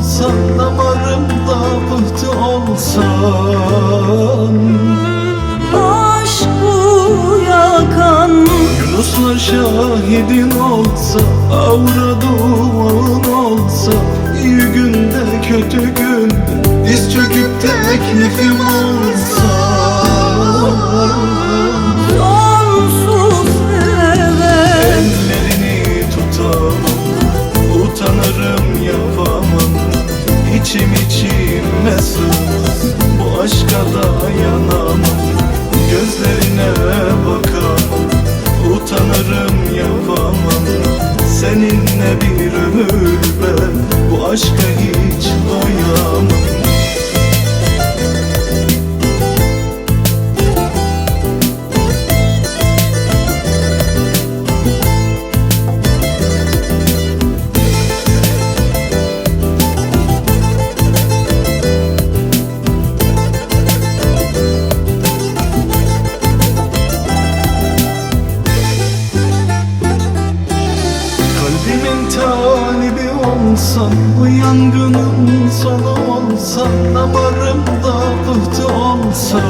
olsan, damarımda pıhtı olsan, aşk bu yakan Yunuslar şahidin olsa, avra duan olsa, iyi günde kötü günde diz çöküp teklifim olsa, sonsuz sever. ellerini tutamam, utanırım yapamam, içim içime sığmaz, bu aşka dayanamam, gözlerine bakamam, utanırım yapamam, seninle bir ömür ben bu aşka hiç doyamam. Kalbimin talibi olsan, bu yangının sonu olsan, damarımda pıhtı olsan,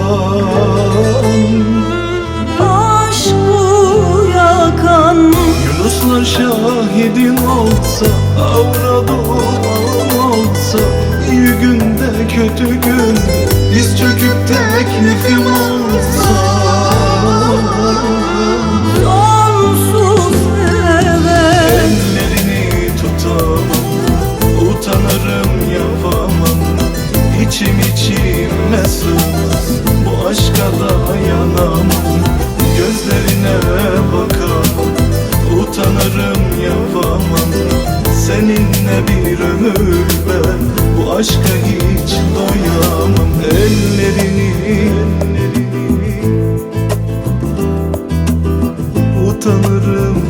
Aşk bu yakan Yunuslar şahidin olsa, avra duan olsa, iyi günde kötü günde diz çöküp teklifim olsa, sonsuz sever. ellerini tutamam, utanırım yapamam, içim içime sığmaz, bu aşka dayanamam, gözlerine bakamam, utanırım yapamam, seninle bir ömür ben bu aşka hiç doyamam. Ellerini utanırım,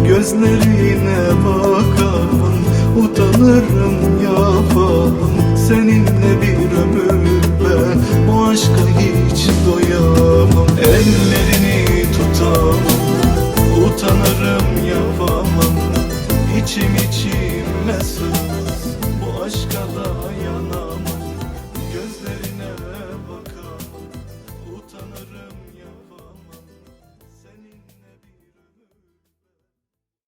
gözlerine bakamam, utanırım yapamam, seninle bir ömür ben bu aşka hiç doyamam. Ellerini tutamam, utanırım yapamam, içim içime sığmaz, bu aşka da